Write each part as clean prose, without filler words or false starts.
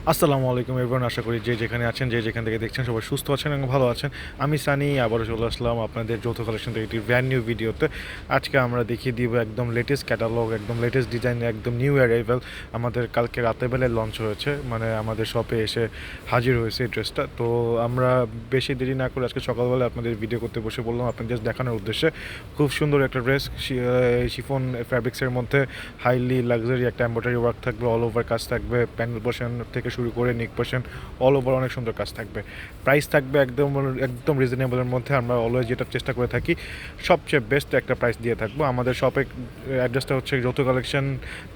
আসসালামু আলাইকুম এভরিওয়ান, আশা করি যে যেখানে আছেন, যে যেখান থেকে দেখছেন, সবাই সুস্থ আছেন এবং ভালো আছেন। আমি সানি আবারও চলে আসলাম আপনাদের যৌথ কালেকশন থেকে একটি ব্র্যান্ড নিউ ভিডিওতে। আজকে আমরা দেখিয়ে দিব একদম লেটেস্ট ক্যাটালগ, একদম লেটেস্ট ডিজাইন, একদম নিউ অ্যারাইভেল। আমাদের কালকে রাতেরবেলায় লঞ্চ হয়েছে, মানে আমাদের শপে এসে হাজির হয়েছে এই ড্রেসটা। তো আমরা বেশি দেরি না করে আজকে সকালবেলা আপনাদের ভিডিও করতে বসে বললাম আপনাদের দেখানোর উদ্দেশ্যে। খুব সুন্দর একটা ড্রেস, শিফন ফ্যাব্রিক্সের মধ্যে হাইলি লাক্সারি একটা এমব্রয়ডারি ওয়ার্ক থাকবে, অল ওভার কাজ থাকবে, প্যানেল পোর্শন থেকে শুরু করে নিক পোর্শন অল ওভার অনেক সুন্দর কাজ থাকবে। প্রাইস থাকবে একদম একদম রিজনেবলের মধ্যে। আমরা অলওয়েজ যেটা চেষ্টা করে থাকি সবচেয়ে বেস্ট একটা প্রাইস দিয়ে থাকবো। আমাদের শপের অ্যাড্রেসটা হচ্ছে যৌথ collection,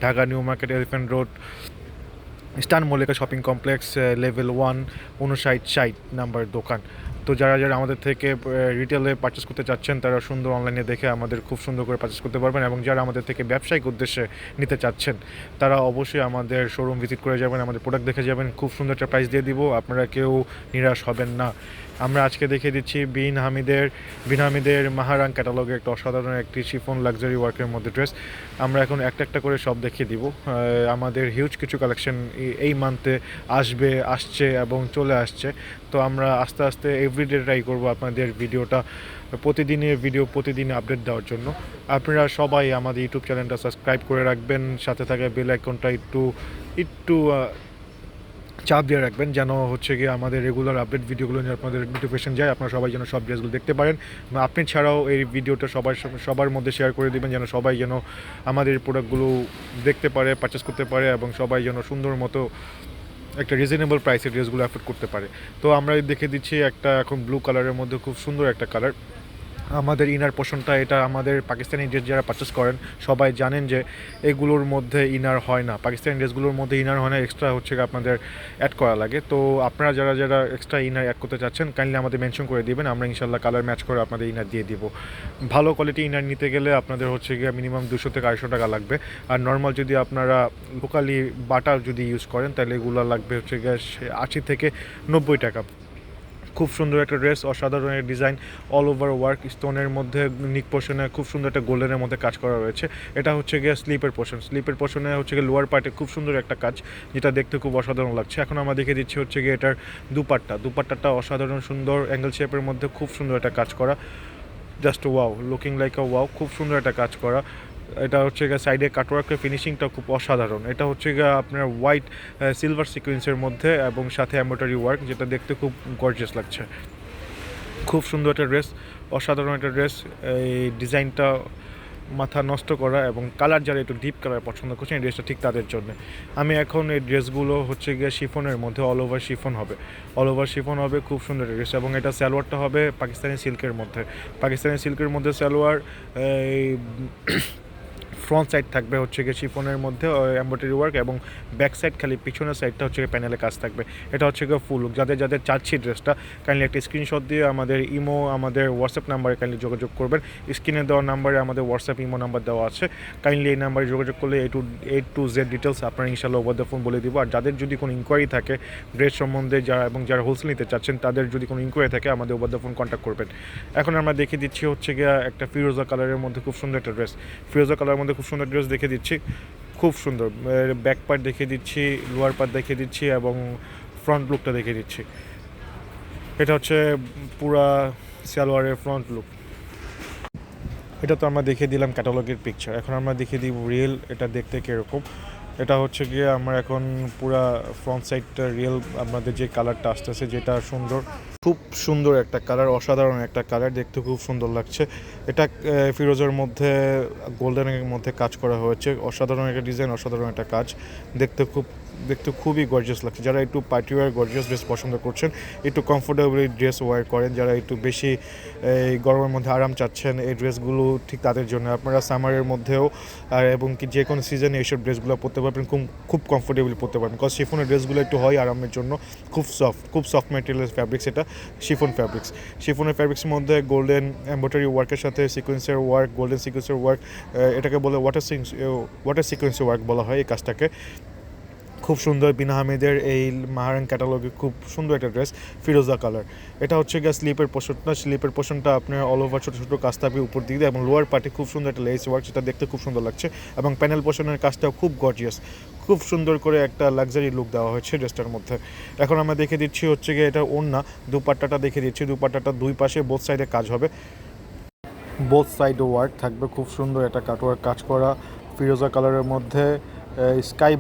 Dhaka New Market, Elephant Road, স্টান Mallika shopping complex, level 1, 5960 number দোকান। তো যারা যারা আমাদের থেকে রিটেলে পারচেস করতে চাচ্ছেন তারা সুন্দর অনলাইনে দেখে আমাদের খুব সুন্দর করে পারচেস করতে পারবেন, এবং যারা আমাদের থেকে ব্যবসায়িক উদ্দেশ্যে নিতে চাচ্ছেন তারা অবশ্যই আমাদের শোরুম ভিজিট করে যাবেন, আমাদের প্রোডাক্ট দেখে যাবেন। খুব সুন্দর একটা প্রাইস দিয়ে দিব, আপনারা কেউ নিরাশ হবেন না। আমরা আজকে দেখিয়ে দিচ্ছি বিন হামিদের মাহারাং ক্যাটালগের একটা অসাধারণ একটি শিফন লাক্সারি ওয়ার্কের মধ্যে ড্রেস। আমরা এখন একটা একটা করে সব দেখিয়ে দিব। আমাদের হিউজ কিছু কালেকশন এই মান্থে আসছে এবং চলে আসছে। তো আমরা আস্তে আস্তে এভরিডে ট্রাই করবো আপনাদের ভিডিওটা প্রতিদিনে আপডেট দেওয়ার জন্য। আপনারা সবাই আমাদের ইউটিউব চ্যানেলটা সাবস্ক্রাইব করে রাখবেন, সাথে থাকা বেল আইকনটা একটু একটু চাপ দিয়ে রাখবেন, যেন হচ্ছে গিয়ে আমাদের রেগুলার আপডেট ভিডিওগুলো যেন আপনাদের নোটিফিকেশন যায়, আপনারা সবাই যেন সব ড্রেসগুলো দেখতে পারেন। আপনি ছাড়াও এই ভিডিওটা সবার মধ্যে শেয়ার করে দেবেন, যেন সবাই যেন আমাদের প্রোডাক্টগুলো দেখতে পারে, পারচেস করতে পারে, এবং সবাই যেন সুন্দর মতো একটা রিজনেবল প্রাইসে ড্রেসগুলো অ্যাফোর্ড করতে পারে। তো আমরা দেখে দিচ্ছি একটা এখন ব্লু কালারের মধ্যে খুব সুন্দর একটা কালার। আমাদের ইনার পোর্শনটা, এটা আমাদের পাকিস্তানি ড্রেস যারা পারচেস করেন সবাই জানেন যে এগুলোর মধ্যে ইনার হয় না, পাকিস্তানি ড্রেসগুলোর মধ্যে ইনার হয় না, এক্সট্রা হচ্ছে আপনাদের অ্যাড করা লাগে। তো আপনারা যারা যারা এক্সট্রা ইনার অ্যাড করতে চাচ্ছেন কাইন্ডলি আমাদের মেনশন করে দিবেন, আমরা ইনশাল্লাহ কালার ম্যাচ করে আপনাদের ইনার দিয়ে দিব। ভালো কোয়ালিটি ইনার নিতে গেলে আপনাদের হচ্ছে গিয়ে মিনিমাম 200 থেকে 250 টাকা লাগবে। আর নর্মাল যদি আপনারা লোকালি বাটার যদি ইউজ করেন তাহলে এগুলো লাগবে হচ্ছে গিয়ে 80 থেকে 90 টাকা। খুব সুন্দর একটা ড্রেস, অসাধারণ একটা ডিজাইন, অল ওভার ওয়ার্ক, স্টোনের মধ্যে নিক পোর্শনে খুব সুন্দর একটা গোল্ডেনের মধ্যে কাজ করা রয়েছে। এটা হচ্ছে গিয়ে স্লিপের পোর্শনে হচ্ছে গিয়ে লোয়ার পার্টে খুব সুন্দর একটা কাজ, যেটা দেখতে খুব অসাধারণ লাগছে। এখন আমরা দেখে দিচ্ছি হচ্ছে গিয়ে এটার দুপাট্টাটা অসাধারণ সুন্দর অ্যাঙ্গেল শেপের মধ্যে খুব সুন্দর একটা কাজ করা, জাস্ট ওয়াও, লুকিং লাইক আ ওয়াও, খুব সুন্দর একটা কাজ করা। এটা হচ্ছে গিয়ে সাইডে কাটওয়ার্কের ফিনিশিংটা খুব অসাধারণ। এটা হচ্ছে গিয়ে আপনার হোয়াইট সিলভার সিকোয়েন্সের মধ্যে এবং সাথে এমব্রয়ডারি ওয়ার্ক, যেটা দেখতে খুব গর্জিয়াস লাগছে। খুব সুন্দর একটা ড্রেস, অসাধারণ একটা ড্রেস। এই ডিজাইনটা মাথা নষ্ট করা, এবং কালার যারা একটু ডিপ কালার পছন্দ করছেন এই ড্রেসটা ঠিক তাদের জন্য। আমি এখন এই ড্রেসগুলো হচ্ছে গিয়ে শিফনের মধ্যে অল ওভার শিফন হবে, খুব সুন্দর ড্রেস। এবং এটা সালোয়ারটা হবে পাকিস্তানি সিল্কের মধ্যে সালোয়ার। এই ফ্রন্ট সাইড থাকবে হচ্ছে গিয়ে শিফনের মধ্যে এমব্রয়ডারি ওয়ার্ক, এবং ব্যাক সাইড খালি পিছনের সাইডটা হচ্ছে প্যানেলে কাজ থাকবে। এটা হচ্ছে গিয়ে ফুল লুক। যাদের যাদের চাচ্ছি ড্রেসটা কাইন্ডলি একটা স্ক্রিনশট দিয়ে আমাদের হোয়াটসঅ্যাপ নাম্বারে কাইন্ডলি যোগাযোগ করবেন। স্ক্রিনে দেওয়া নাম্বারে আমাদের হোয়াটসঅ্যাপ ইমো নাম্বার দেওয়া আছে, কাইন্ডলি এই নাম্বারে যোগাযোগ করলে A to Z ডিটেলস আপনারা ইনশাল্লাহ ওভার দ্য ফোন বলে দিব। আর যাদের যদি কোনো ইনকোয়ারি থাকে ড্রেস সম্বন্ধে, যারা হোলসেল নিতে চাচ্ছেন তাদের যদি কোনো ইনকোয়ারি থাকে আমাদের ওভার দ্য ফোন কন্ট্যাক্ট করবেন। এখন আমরা দেখিয়ে দিচ্ছি হচ্ছে গিয়ে একটা ফিরোজা কালারের মধ্যে খুব সুন্দর একটা ড্রেস, খুব সুন্দর ড্রেস দেখে দিচ্ছি, খুব সুন্দর। ব্যাক পার্ট দেখিয়ে দিচ্ছি, লোয়ার পার্ট দেখিয়ে দিচ্ছি, এবং ফ্রন্ট লুকটা দেখিয়ে দিচ্ছি। এটা হচ্ছে পুরা সালোয়ারের ফ্রন্ট লুক। এটা তো আমরা দেখিয়ে দিলাম ক্যাটালগের পিকচার, এখন আমরা দেখিয়ে দিব রিয়েল এটা দেখতে কীরকম। এটা হচ্ছে গিয়ে আমরা এখন পুরা ফ্রন্ট সাইডটা রিয়েল আমাদের যে কালারটা আসতেছে, যেটা খুব সুন্দর একটা কালার, অসাধারণ একটা কালার, দেখতে খুব সুন্দর লাগছে। এটা ফিরোজের মধ্যে গোল্ডেনের মধ্যে কাজ করা হয়েছে, অসাধারণ একটা ডিজাইন, অসাধারণ একটা কাজ, দেখতে খুবই গর্জিয়াস লাগছে। যারা একটু পার্টিওয়ার গর্জিয়াস ড্রেস পছন্দ করছেন, একটু কমফোর্টেবলি ড্রেস ওয়ার করেন, যারা একটু বেশি এই গরমের মধ্যে আরাম চাচ্ছেন, এই ড্রেসগুলো ঠিক তাদের জন্য। আপনারা সামারের মধ্যেও এবং কি যে কোনো সিজনে এইসব ড্রেসগুলো পরতে পারবেন, খুব কমফোর্টেবলি পরতে পারবেন। বিকজ শিফনের ড্রেসগুলো একটু হয় আরামের জন্য, খুব সফট ম্যাটেরিয়ালের ফ্যাব্রিক্স। এটা শিফনের ফ্যাব্রিক্সের মধ্যে গোল্ডেন এমব্রয়ডারি ওয়ার্কের সাথে গোল্ডেন সিকোয়েন্সের ওয়ার্ক, এটাকে বলে ওয়াটার সিকোয়েন্সের ওয়ার্ক বলা হয় এই কাজটাকে। খুব সুন্দর বিন আহমেদের এই মাহারাং ক্যাটালগে খুব সুন্দর একটা ড্রেস, ফিরোজা কালার। এটা হচ্ছে গিয়ে স্লিপের পোর্শনটা আপনার অল ওভার ছোটো ছোটো কাজ থাকবে উপর দিকে, এবং লোয়ার পার্টে খুব সুন্দর একটা লেস ওয়ার্ক, সেটা দেখতে খুব সুন্দর লাগছে। এবং প্যানেল পোর্শনের কাজটাও খুব গর্জিয়াস, খুব সুন্দর করে একটা লাক্সারি লুক দেওয়া হয়েছে ড্রেসটার মধ্যে। এখন আমরা দেখে দিচ্ছি হচ্ছে গিয়ে এটা ওড়না, দুপাট্টাটা দেখে দিচ্ছি। দুপাট্টাটা দুই পাশে বোথ সাইডে কাজ হবে, বোথ সাইডে ওয়ার্ক থাকবে, খুব সুন্দর একটা কাটওয়ার্ক কাজ করা ফিরোজা কালারের মধ্যে। স্কাই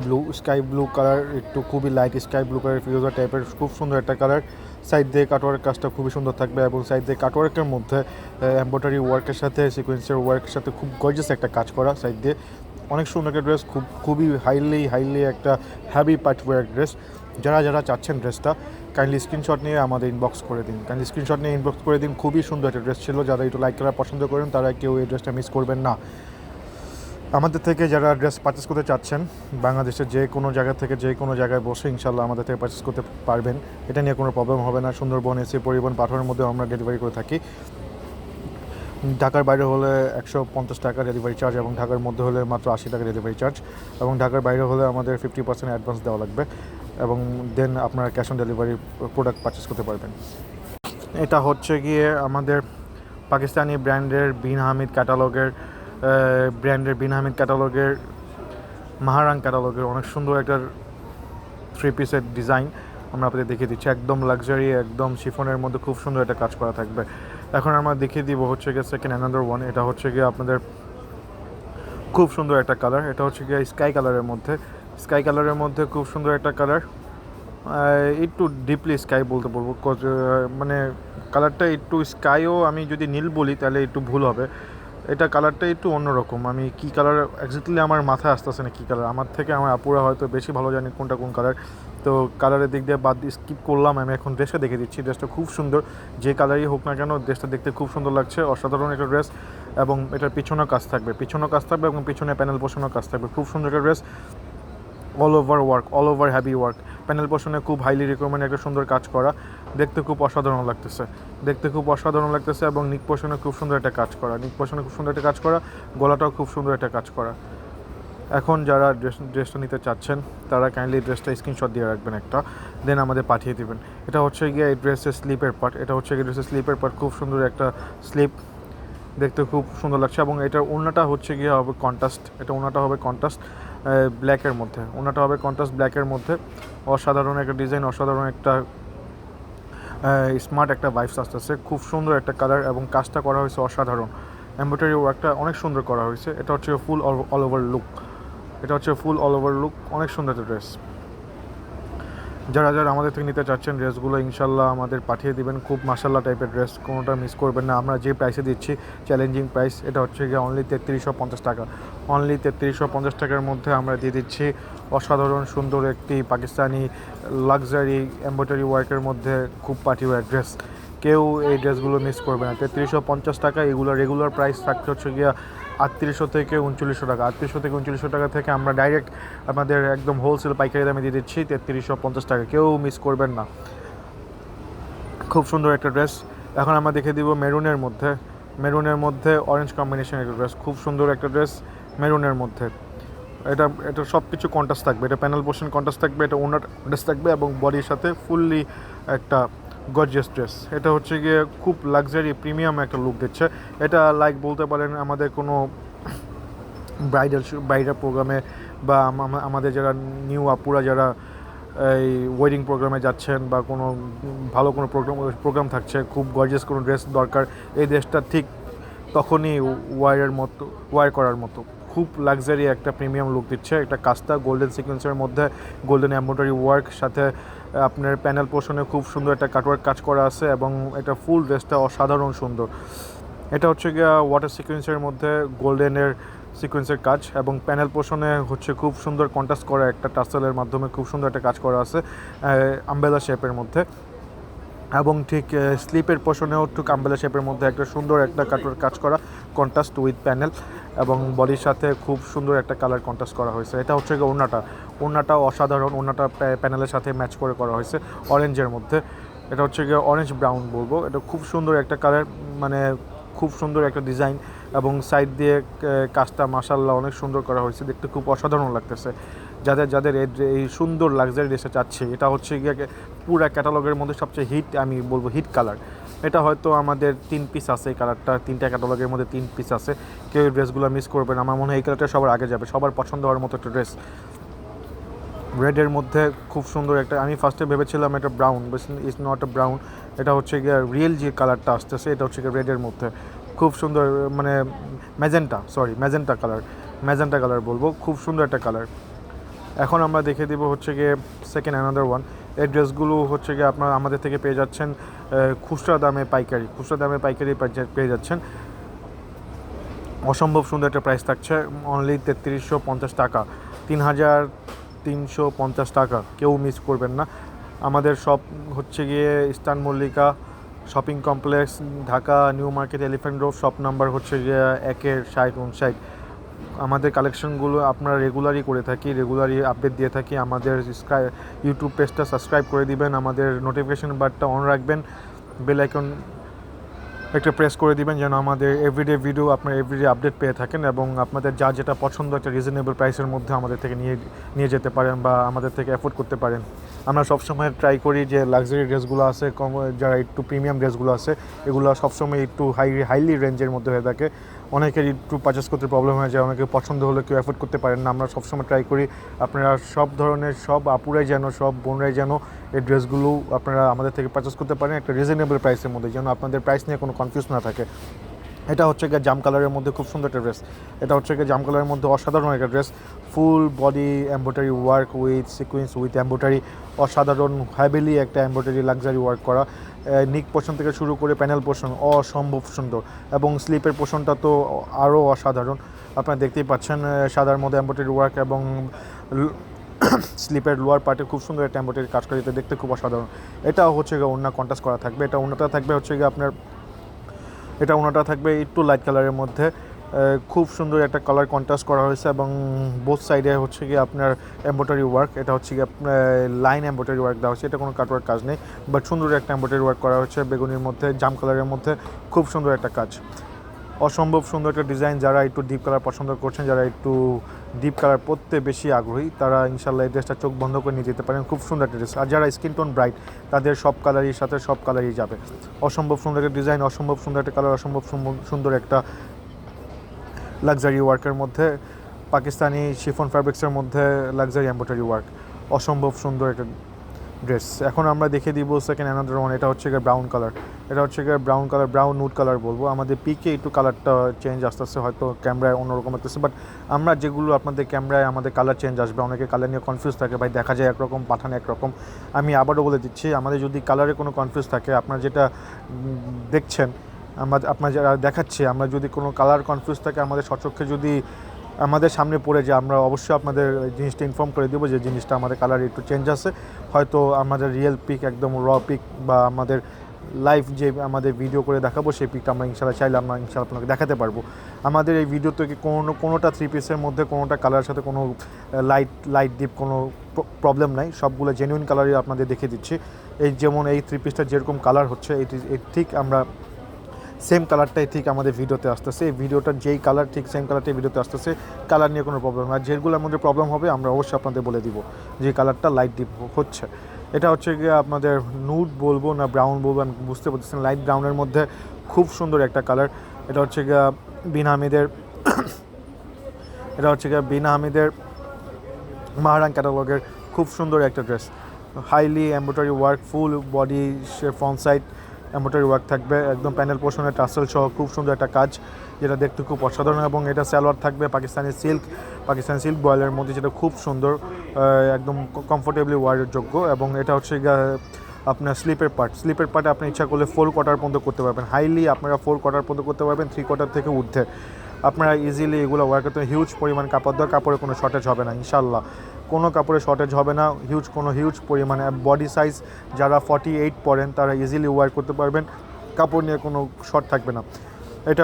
ব্লু কালার, একটু খুবই লাইট স্কাই ব্লু কালার ফিরোজা টাইপের খুব সুন্দর একটা কালার। সাইড দিয়ে কাটওয়ার্কের কাজটা খুবই সুন্দর থাকবে, এবং সাইড দিয়ে কাটওয়ার্কের মধ্যে এমব্রয়ডারি ওয়ার্কের সাথে সিকোয়েন্সের ওয়ার্কের সাথে খুব গর্জিয়াস একটা কাজ করা সাইড দিয়ে। অনেক সুন্দর একটা ড্রেস, খুবই হাইলি একটা হ্যাভি পার্টওয়্যার ড্রেস। যারা চাচ্ছেন ড্রেসটা কাইন্ডলি স্ক্রিনশট নিয়ে আমাদের ইনবক্স করে দিন। খুবই সুন্দর একটা ড্রেস ছিল, যারা একটু লাইক করা পছন্দ করেন তারা কেউ এই ড্রেসটা মিস করবেন না। আমাদের থেকে যারা ড্রেস পারচেস করতে চাচ্ছেন, বাংলাদেশের যে কোনো জায়গা থেকে যে কোনো জায়গায় বসে ইনশাল্লাহ আমাদের থেকে পারচেস করতে পারবেন, এটা নিয়ে কোনো প্রবলেম হবে না। সুন্দরবন এসি পরিবহন পাঠানোর মধ্যে আমরা ডেলিভারি করে থাকি। ঢাকার বাইরে হলে 150 টাকা ডেলিভারি চার্জ, এবং ঢাকার মধ্যে হলে মাত্র 80 টাকা ডেলিভারি চার্জ, এবং ঢাকার বাইরে হলে আমাদের 50% অ্যাডভান্স দেওয়া লাগবে, এবং দেন আপনারা cash on delivery product purchase করতে পারবেন। এটা হচ্ছে গিয়ে আমাদের পাকিস্তানি ব্র্যান্ডের বিন আহমেদ ক্যাটালগের মাহারাং ক্যাটালগের অনেক সুন্দর একটা 3 পিসের ডিজাইন আমরা আপনাদের দেখিয়ে দিচ্ছি। একদম লাক্সারি, একদম শিফনের মধ্যে খুব সুন্দর একটা কাজ করা থাকবে। এখন আমরা দেখিয়ে দিব হচ্ছে গিয়ে সেকেন্ড অ্যানাদার ওয়ান। এটা হচ্ছে গিয়ে আপনাদের খুব সুন্দর একটা কালার, এটা হচ্ছে গিয়ে স্কাই কালারের মধ্যে খুব সুন্দর একটা কালার, একটু ডিপলি স্কাই বলতে বলবো, মানে কালারটা একটু স্কাইও আমি যদি নীল বলি তাহলে একটু ভুল হবে। এটা কালারটা একটু অন্যরকম, আমি কী কালার এক্স্যাক্টলি আমার মাথায় আসতেছে না কী কালার, আমার থেকে আমার আপুরা হয়তো বেশি ভালো জানি কোন কালার, তো কালারের দিক দিয়ে বাদ দিয়ে স্কিপ করলাম। আমি এখন ড্রেসটা দেখে দিচ্ছি। ড্রেসটা খুব সুন্দর, যে কালারই হোক না কেন ড্রেসটা দেখতে খুব সুন্দর লাগছে, অসাধারণ একটা ড্রেস। এবং এটার পিছনেও কাজ থাকবে, এবং পিছনে প্যানেল পোর্শনেও কাজ থাকবে। খুব সুন্দর একটা dress, all over heavy work. Panel পোর্শনে খুব হাইলি রিকমেন্ড একটা সুন্দর কাজ করা, দেখতে খুব অসাধারণ লাগতেছে। এবং নিক পোর্শনে খুব সুন্দর একটা কাজ করা, গলাটাও খুব সুন্দর একটা কাজ করা। এখন যারা ড্রেসটা নিতে চাচ্ছেন তারা কাইন্ডলি ড্রেসটা স্ক্রিনশট দিয়ে রাখবেন একটা, দেন আমাদের পাঠিয়ে দেবেন। এটা হচ্ছে গিয়ে এই ড্রেসের স্লিপের পার্ট, খুব সুন্দর একটা স্লিপ, দেখতে খুব সুন্দর লাগছে। এবং এটার ওড়নাটা হচ্ছে গিয়ে হবে কন্ট্রাস্ট ব্ল্যাকের মধ্যে, অসাধারণ একটা ডিজাইন, অসাধারণ একটা স্মার্ট একটা ভাইবস আসতেছে। খুব সুন্দর একটা কালার, এবং কাজটা করা হয়েছে অসাধারণ, এমব্রয়ডারি ওয়ার্কটা অনেক সুন্দর করা হয়েছে। এটা হচ্ছে ফুল অল ওভার লুক, অনেক সুন্দর একটা ড্রেস। যারা আমাদের থেকে নিতে চাচ্ছেন ড্রেসগুলো ইনশাল্লাহ আমাদের পাঠিয়ে দিবেন। খুব মাশাল্লাহ টাইপের ড্রেস, কোনোটা মিস করবেন না। আমরা যে প্রাইসে দিচ্ছি চ্যালেঞ্জিং প্রাইস, এটা হচ্ছে গিয়ে অনলি 3350 টাকা। অনলি 3350 টাকার মধ্যে আমরা দিয়ে দিচ্ছি অসাধারণ সুন্দর একটি পাকিস্তানি লাক্সারি এমব্রয়ডারি ওয়ার্কের মধ্যে খুব পার্টিওয়্যার ড্রেস। কেউ এই ড্রেসগুলো মিস করবে না। 3350 টাকা, এগুলো রেগুলার প্রাইস থাকতে হচ্ছে গিয়া 3800 থেকে 3900 টাকা। 3900 টাকা থেকে আমরা ডাইরেক্ট আমাদের একদম হোলসেল পাইকারি দামে দিয়ে দিচ্ছি 3350 টাকা। কেউ মিস করবেন না, খুব সুন্দর একটা ড্রেস। এখন আমরা দেখে দিব মেরুনের মধ্যে অরেঞ্জ কম্বিনেশন একটা ড্রেস, খুব সুন্দর একটা ড্রেস মেরুনের মধ্যে। এটা সব কিছু কন্ট্রাস্ট থাকবে, এটা প্যানেল পোর্শন কন্ট্রাস্ট থাকবে, এটা ওনার ড্রেস থাকবে, এবং বডির সাথে ফুললি একটা গর্জিয়াস ড্রেস। এটা হচ্ছে গিয়ে খুব লাক্সারি প্রিমিয়াম একটা লুক দিচ্ছে। এটা লাইক বলতে পারেন আমাদের কোনো ব্রাইডাল প্রোগ্রামে, বা আমাদের যারা নিউ আপুরা যারা এই ওয়েডিং প্রোগ্রামে যাচ্ছেন, বা কোনো ভালো কোনো প্রোগ্রাম থাকছে, খুব গর্জিয়াস কোনো ড্রেস দরকার, এই ড্রেসটা ঠিক তখনই ওয়ার করার মতো খুব লাক্সারি একটা প্রিমিয়াম লুক দিচ্ছে। একটা কাজটা গোল্ডেন সিকোয়েন্সের মধ্যে গোল্ডেন এমব্রয়ডারি ওয়ার্ক, সাথে আপনার প্যানেল পোর্শনে খুব সুন্দর একটা কাটওয়ার্ক কাজ করা আছে, এবং এটা ফুল ড্রেসটা অসাধারণ সুন্দর। এটা হচ্ছে গিয়া ওয়াটার সিকোয়েন্সের মধ্যে গোল্ডেনের সিকোয়েন্সের কাজ, এবং প্যানেল পোর্শনে হচ্ছে খুব সুন্দর কন্ট্রাস্ট করা একটা টাসেলের মাধ্যমে খুব সুন্দর একটা কাজ করা আছে আমব্রেলা শেপের মধ্যে। এবং ঠিক স্লিপের পোর্শনেও একটু আমব্রেলা শেপের মধ্যে একটা সুন্দর একটা কাজ করা কন্ট্রাস্ট উইথ প্যানেল, এবং বডির সাথে খুব সুন্দর একটা কালার কন্ট্রাস্ট করা হয়েছে। এটা হচ্ছে গিয়ে ওড়নাটাও অসাধারণ, ওড়নাটা প্যানেলের সাথে ম্যাচ করে করা হয়েছে অরেঞ্জের মধ্যে। এটা হচ্ছে গিয়ে অরেঞ্জ ব্রাউন বলবো। এটা খুব সুন্দর একটা কালার, মানে খুব সুন্দর একটা ডিজাইন, এবং সাইড দিয়ে কাজটা মাশাআল্লাহ অনেক সুন্দর করা হয়েছে, দেখতে খুব অসাধারণ লাগতেছে। যাদের যাদের এই সুন্দর লাক্সারি ড্রেসটা চাচ্ছে, এটা হচ্ছে গিয়ে পুরো ক্যাটালগের মধ্যে সবচেয়ে হিট, আমি বলবো হিট কালার। এটা হয়তো আমাদের 3 পিস আছে, এই কালারটা 3টা ক্যাটালগের মধ্যে 3 পিস আছে। কেউ এই ড্রেসগুলো মিস করবেন, আমার মনে হয় এই কালারটা সবার আগে যাবে, সবার পছন্দ হওয়ার মতো একটা ড্রেস। রেডের মধ্যে খুব সুন্দর একটা, আমি ফার্স্টে ভেবেছিলাম এটা brown, but it's not a brown, এটা হচ্ছে গিয়ে রিয়েল যে কালারটা আসতেছে এটা হচ্ছে গিয়ে রেডের মধ্যে খুব সুন্দর, মানে ম্যাজেন্টা কালার বলবো, খুব সুন্দর একটা কালার। এখন আমরা দেখে দিব হচ্ছে গিয়ে সেকেন্ড অ্যানাদার ওয়ান। এই ড্রেসগুলো হচ্ছে গিয়ে আপনারা আমাদের থেকে পেয়ে যাচ্ছেন খুচরা দামে পাইকারি পেয়ে যাচ্ছেন। অসম্ভব সুন্দর একটা প্রাইস থাকছে, অনলি 3350 টাকা, 3350 টাকা, কেউ মিস করবেন না। আমাদের শপ হচ্ছে গিয়ে eastern Mallika shopping complex, Dhaka New Market, Elephant road, shop number হচ্ছে গিয়ে 1-59। আমাদের কালেকশনগুলো আপনারা রেগুলারই করে থাকি, রেগুলারই আপডেট দিয়ে থাকি। আমাদের ইউটিউব পেজটা সাবস্ক্রাইব করে দিবেন, আমাদের নোটিফিকেশন বারটা অন রাখবেন, বেল আইকন একটা প্রেস করে দিবেন, যেন আমাদের এভরিডে ভিডিও আপনার এভরিডে আপডেট পেয়ে থাকেন, এবং আপনাদের যা যেটা পছন্দ একটা রিজনেবল প্রাইসের মধ্যে আমাদের থেকে নিয়ে যেতে পারেন বা আমাদের থেকে অ্যাফোর্ড করতে পারেন। আমরা সবসময় ট্রাই করি যে লাক্সারি ড্রেসগুলো আছে, যারা একটু প্রিমিয়াম ড্রেসগুলো আছে, এগুলো সবসময় একটু হাইলি রেঞ্জের মধ্যে হয়ে থাকে। অনেকের একটু পারচেস করতে প্রবলেম হয়ে যায়, অনেকে পছন্দ হলে কেউ অ্যাফোর্ড করতে পারেন না। আমরা সবসময় ট্রাই করি আপনারা সব ধরনের, সব আপুরাই যেন, সব বোনরাই যেন এই ড্রেসগুলো আপনারা আমাদের থেকে পারচেস করতে পারেন একটা রিজনেবল প্রাইসের মধ্যে, যেন আপনাদের প্রাইস নিয়ে কোনো কনফিউজ না থাকে। এটা হচ্ছে গিয়ে জাম কালারের মধ্যে খুব সুন্দর একটা ড্রেস, এটা হচ্ছে গিয়ে জাম কালারের মধ্যে অসাধারণ একটা dress, full body embroidery work with sequence with embroidery, অসাধারণ হ্যাভিলি একটা এমব্রয়ডারি লাক্সারি ওয়ার্ক করা। নিক পোর্শন থেকে শুরু করে প্যানেল পোর্শন অসম্ভব সুন্দর, এবং স্লিপের পোর্শনটা তো আরও অসাধারণ। আপনারা দেখতেই পাচ্ছেন সাদার মধ্যে এমব্রয়ডারি ওয়ার্ক, এবং স্লিপের লোয়ার পার্টে খুব সুন্দর একটা এমব্রয়ডারি কাজ করা, দেখতে খুব অসাধারণ। এটা হচ্ছে গিয়ে ওড়না কন্ট্রাস্ট করা থাকবে, এটা ওড়নাটা থাকবে হচ্ছে গিয়ে আপনার, এটা ওড়নাটা থাকবে একটু লাইট কালারের মধ্যে, খুব সুন্দর একটা কালার কন্ট্রাস্ট করা হয়েছে, এবং বোথ সাইডে হচ্ছে গিয়ে আপনার এমব্রয়ডারি ওয়ার্ক, এটা হচ্ছে গিয়ে আপনার লাইন এমব্রয়ডারি ওয়ার্ক দেওয়া হচ্ছে, এটা কোনো কাটওয়ার্ক কাজ নেই, বাট সুন্দর একটা এমব্রয়ডারি ওয়ার্ক করা হচ্ছে বেগুনির মধ্যে, জাম কালারের মধ্যে, খুব সুন্দর একটা কাজ, অসম্ভব সুন্দর একটা ডিজাইন। যারা একটু ডিপ কালার পছন্দ করছেন, যারা একটু ডিপ কালার পরতে বেশি আগ্রহী, তারা ইনশাল্লাহ এই ড্রেসটা চোখ বন্ধ করে নিয়ে যেতে পারেন, খুব সুন্দর একটা ড্রেস। আর যারা স্কিন টোন ব্রাইট, তাদের সব কালারের সাথে সব কালারই যাবে। অসম্ভব সুন্দর একটা ডিজাইন, অসম্ভব সুন্দর একটা কালার, অসম্ভব সুন্দর একটা লাক্সারি ওয়ার্কের মধ্যে, পাকিস্তানি শিফন ফ্যাব্রিক্সের মধ্যে লাক্সারি এমব্রয়ডারি ওয়ার্ক, অসম্ভব সুন্দর একটা ড্রেস। এখন আমরা দেখে দিব সেকেন্ড অ্যানাদার ওয়ান। এটা হচ্ছে গিয়ে ব্রাউন কালার, এটা হচ্ছে গিয়ে ব্রাউন নুড কালার বলবো। আমাদের পিকে একটু কালারটা চেঞ্জ আসতেছে, হয়তো ক্যামেরায় অন্যরকম আসতেছে, বাট আমরা যেগুলো আপনাদের ক্যামেরায় আমাদের কালার চেঞ্জ আসবে, অনেকে কালার নিয়ে কনফিউজ থাকে, ভাই দেখা যায় একরকম, পাঠানো একরকম। আমি আবারও বলে দিচ্ছি, আমাদের যদি কালারে কোনো কনফিউজ থাকে, আপনার যেটা দেখছেন, আপনার যারা দেখাচ্ছে, আমরা যদি কোনো কালার কনফিউজ থাকে, আমাদের সচক্ষে যদি আমাদের সামনে পড়ে যায়, আমরা অবশ্যই আপনাদের জিনিসটা ইনফর্ম করে দেবো যে জিনিসটা আমাদের কালার একটু চেঞ্জ আছে, হয়তো আমাদের রিয়েল পিক, একদম র পিক, বা আমাদের লাইভ যে আমাদের ভিডিও করে দেখাবো সেই পিকটা আমরা ইনশাল্লাহ চাইলে আমরা ইনশাল্লাহ আপনাকে দেখাতে পারবো। আমাদের এই ভিডিও থেকে কোনোটা 3 পিসের মধ্যে কোনোটা কালারের সাথে কোনো লাইট ডিপ কোনো প্রবলেম নাই, সবগুলো জেনুইন কালারই আপনাদের দেখে দিচ্ছি। এই যেমন এই 3 পিসটা যেরকম কালার হচ্ছে, ঠিক আমরা সেম কালারটাই ঠিক আমাদের ভিডিওতে আসতেছে, এই ভিডিওটার যেই কালার ঠিক সেম কালারটাই ভিডিওতে আসতেছে, কালার নিয়ে কোনো প্রবলেম না। যেগুলোর মধ্যে প্রবলেম হবে আমরা অবশ্যই আপনাদের বলে দিব যে কালারটা লাইট ডিপ হচ্ছে। এটা হচ্ছে গিয়ে আপনাদের নুড বলবো না ব্রাউন বলবো আমি বুঝতে পারতেছেন, লাইট ব্রাউনের মধ্যে খুব সুন্দর একটা কালার। এটা হচ্ছে গিয়ে বিন আহমেদের মাহারান ক্যাটালগের খুব সুন্দর একটা dress, highly embroidery work, full body front side embroidery work থাকবে, একদম প্যানেল পোর্শনের টাসেল সহ খুব সুন্দর একটা কাজ, যেটা দেখতে খুব অসাধারণ। এবং এটা সালোয়ার থাকবে পাকিস্তানি সিল্ক বয়েলের মধ্যে, যেটা খুব সুন্দর, একদম কমফোর্টেবলি ওয়ারের যোগ্য। এবং এটা হচ্ছে আপনার স্লিপের পার্টে আপনি ইচ্ছা করলে 4 কোয়ার্টার পর্যন্ত করতে পারবেন, হাইলি আপনারা 4 কোয়ার্টার পর্যন্ত করতে পারবেন, 3 কোয়ার্টার থেকে ঊর্ধ্বে আপনারা ইজিলি এগুলো ওয়ার করতে। হিউজ পরিমাণ কাপড় দেওয়ার, কাপড়ে কোনো শর্টেজ হবে না ইনশাল্লাহ, কোনো কাপড়ে শর্টেজ হবে না, হিউজ পরিমাণে। বডি সাইজ যারা 48 পরেন তারা ইজিলি ওয়ার করতে পারবেন, কাপড় নিয়ে কোনো শর্ট থাকবে না। এটা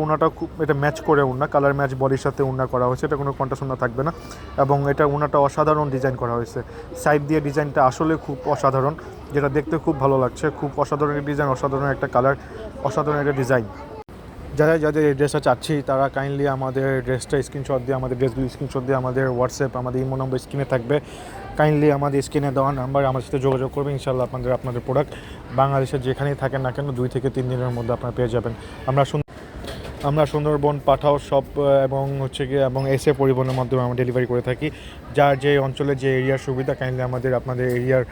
ওনাটা খুব, এটা ম্যাচ করে ওনা, কালার ম্যাচ বডির সাথে ওনা করা হয়েছে, এটা কোনো কন্ট্রাস্ট ওনা থাকবে না। এবং এটা ওনাটা অসাধারণ ডিজাইন করা হয়েছে, সাইড দিয়ে ডিজাইনটা আসলে খুব অসাধারণ, যেটা দেখতে খুব ভালো লাগছে, খুব অসাধারণ ডিজাইন, অসাধারণ একটা কালার, অসাধারণ একটা ডিজাইন। যারা যাদের এই ড্রেসটা চাচ্ছি তারা কাইন্ডলি আমাদের ড্রেসটা স্ক্রিনশট দিয়ে আমাদের ড্রেসগুলো স্ক্রিনশট দিয়ে আমাদের হোয়াটসঅ্যাপ আমাদের ইমো নম্বর স্ক্রিনে থাকবে, কাইন্ডলি আমাদের স্ক্রিনে দেওয়া নাম্বার আমার সাথে যোগাযোগ করবে। ইনশাল্লাহ আপনাদের প্রোডাক্ট বাংলাদেশের যেখানেই থাকেন না কেন 2 থেকে 3 দিনের মধ্যে আপনারা পেয়ে যাবেন। আমরা সুন্দরবন পাঠাও সব এবং হচ্ছে গিয়ে এবং এসে পরিবহনের মাধ্যমে আমরা ডেলিভারি করে থাকি। যার যে অঞ্চলে যে এরিয়ার সুবিধা কাইন্ডলি আপনাদের এরিয়ার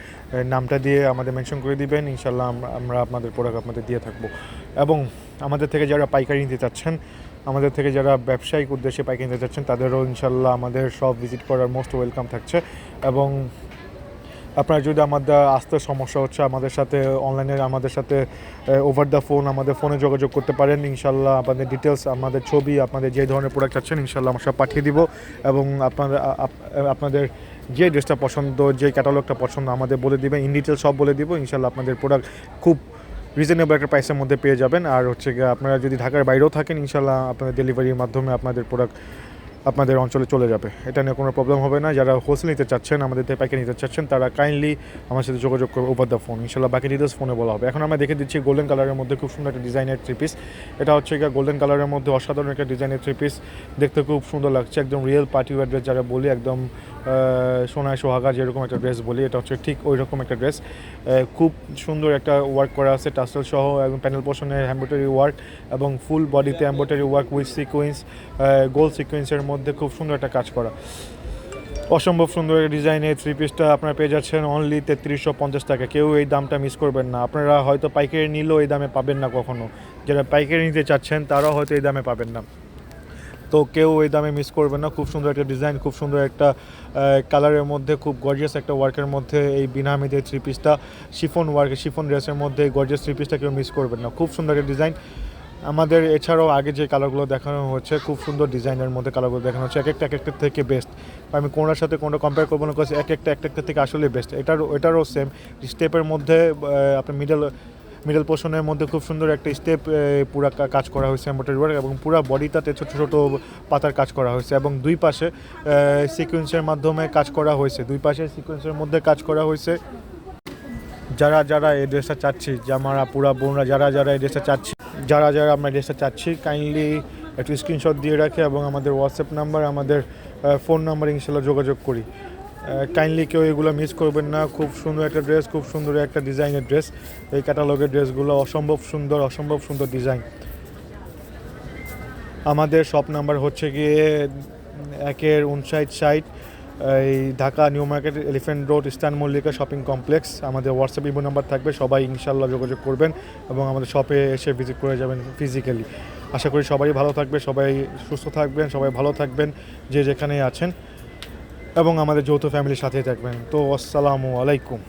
নামটা দিয়ে আমাদের মেনশন করে দিবেন। ইনশাল্লাহ আমরা আপনাদের প্রোডাক্ট আপনাদের দিয়ে থাকবো। এবং আমাদের থেকে যারা পাইকারি নিতে চাচ্ছেন, আমাদের থেকে যারা ব্যবসায়িক উদ্দেশ্যে পাইকারি নিতে চাচ্ছেন, তাদেরও ইনশাল্লাহ আমাদের সব ভিজিট করার মোস্ট ওয়েলকাম থাকছে। এবং আপনার যদি আমাদের আসতে সমস্যা হচ্ছে আমাদের সাথে অনলাইনে আমাদের সাথে ওভার দ্য ফোন আমাদের ফোনে যোগাযোগ করতে পারেন। ইনশাল্লাহ আপনাদের ডিটেলস আমাদের ছবি আপনাদের যে ধরনের প্রোডাক্ট চাচ্ছেন ইনশাল্লাহ আমরা সব পাঠিয়ে দিব। এবং আপনাদের যে ড্রেসটা পছন্দ যে ক্যাটালগটা পছন্দ আমাদের বলে দিবেন, ইন ডিটেলস সব বলে দিব। ইনশাল্লাহ আপনাদের প্রোডাক্ট খুব রিজনেবল একটা প্রাইসের মধ্যে পেয়ে যাবেন। আর হচ্ছে গিয়ে আপনারা যদি ঢাকার বাইরেও থাকেন ইনশাল্লাহ আপনাদের ডেলিভারির মাধ্যমে আপনাদের প্রোডাক্ট আপনাদের অঞ্চলে চলে যাবে, এটা নিয়ে কোনো প্রবলেম হবে না। যারা হোলসেল নিতে চাচ্ছেন আমাদের থেকে পাইকারি নিতে চাচ্ছেন তারা কাইন্ডলি আমার সাথে যোগাযোগ করবে ওভার দ্য ফোন। ইনশাল্লাহ বাকি ডিটেলস ফোনে বলা হবে। এখন আমরা দেখে দিচ্ছি গোল্ডেন কালারের মধ্যে খুব সুন্দর একটা ডিজাইনের 3 পিস। এটা হচ্ছে গিয়ে গোল্ডেন কালারের মধ্যে অসাধারণ একটা ডিজাইনের 3 পিস, দেখতে খুব সুন্দর লাগছে। একদম রিয়েল পার্টি ওয়্যার ড্রেস যারা বলি, একদম সোনায় সোহাগা যেরকম একটা ড্রেস বলি, এটা হচ্ছে ঠিক ওই রকম একটা ড্রেস। খুব সুন্দর একটা ওয়ার্ক করা আছে টাসেল সহ, এবং প্যানেল পোর্শনে এমব্রয়ডারি ওয়ার্ক এবং ফুল বডিতে embroidery work with sequence, gold সিকোয়েন্সের মধ্যে খুব সুন্দর একটা কাজ করা। অসম্ভব সুন্দর ডিজাইনের 3 পিসটা আপনারা পেয়ে যাচ্ছেন অনলি 3350 টাকা। কেউ এই দামটা মিস করবেন না। আপনারা হয়তো পাইকারি নিলেও এই দামে পাবেন না কখনো, যারা পাইকারি নিতে চাচ্ছেন তারাও হয়তো এই দামে পাবেন না। তো কেউ এই দামে মিস করবেন না। খুব সুন্দর একটা ডিজাইন, খুব সুন্দর একটা কালারের মধ্যে, খুব গর্জিয়াস একটা ওয়ার্কের মধ্যে এই বিনামিদের 3 পিসটা শিফন ওয়ার্কের শিফন ড্রেসের মধ্যে গর্জিয়াস 3 পিসটা কেউ মিস করবেন না। খুব সুন্দর একটা ডিজাইন। আমাদের এছাড়াও আগে যে কালারগুলো দেখানো হচ্ছে খুব সুন্দর ডিজাইনের মধ্যে কালারগুলো দেখানো হচ্ছে, এক একটা থেকে বেস্ট। আমি কোনটার সাথে কোনটা কম্পেয়ার করবো না, এক একটা থেকে আসলে বেস্ট। এটারও সেম স্টেপের মধ্যে আপনার মিডল পোর্শনের মধ্যে খুব সুন্দর একটা স্টেপ পুরো কাজ করা হয়েছে এমব্রয়ডারি ওয়ার্ক, এবং পুরো বডিটাতে ছোটো ছোটো পাতার কাজ করা হয়েছে, এবং দুই পাশে সিকোয়েন্সের মাধ্যমে কাজ করা হয়েছে, দুই পাশে সিকোয়েন্সের মধ্যে কাজ করা হয়েছে। যারা এই ড্রেসটা চাচ্ছি, জামারা পুরা বোনরা যারা এই ড্রেসটা চাচ্ছি, যারা আমরা ড্রেসটা চাচ্ছি কাইন্ডলি একটু স্ক্রিনশট দিয়ে রাখে এবং আমাদের হোয়াটসঅ্যাপ নাম্বার আমাদের ফোন নাম্বার ইনশাল্লাহ যোগাযোগ করি। কাইন্ডলি কেউ এগুলো মিস করবেন না। খুব সুন্দর একটা ড্রেস, খুব সুন্দর একটা ডিজাইনের ড্রেস। এই ক্যাটালগের ড্রেসগুলো অসম্ভব সুন্দর ডিজাইন। আমাদের শপ নাম্বার হচ্ছে গিয়ে 1-59 এই Dhaka New Market Elephant road eastern Mallika shopping complex. আমাদের হোয়াটসঅ্যাপ ইমো নাম্বার থাকবে, সবাই ইনশাল্লাহ যোগাযোগ করবেন এবং আমাদের শপে এসে ভিজিট করে যাবেন ফিজিক্যালি। আশা করি সবাই ভালো থাকবে, সবাই সুস্থ থাকবেন, সবাই ভালো থাকবেন যে যেখানেই আছেন, এবং আমাদের যৌথ ফ্যামিলির সাথেই থাকবেন। তো আসসালামু আলাইকুম।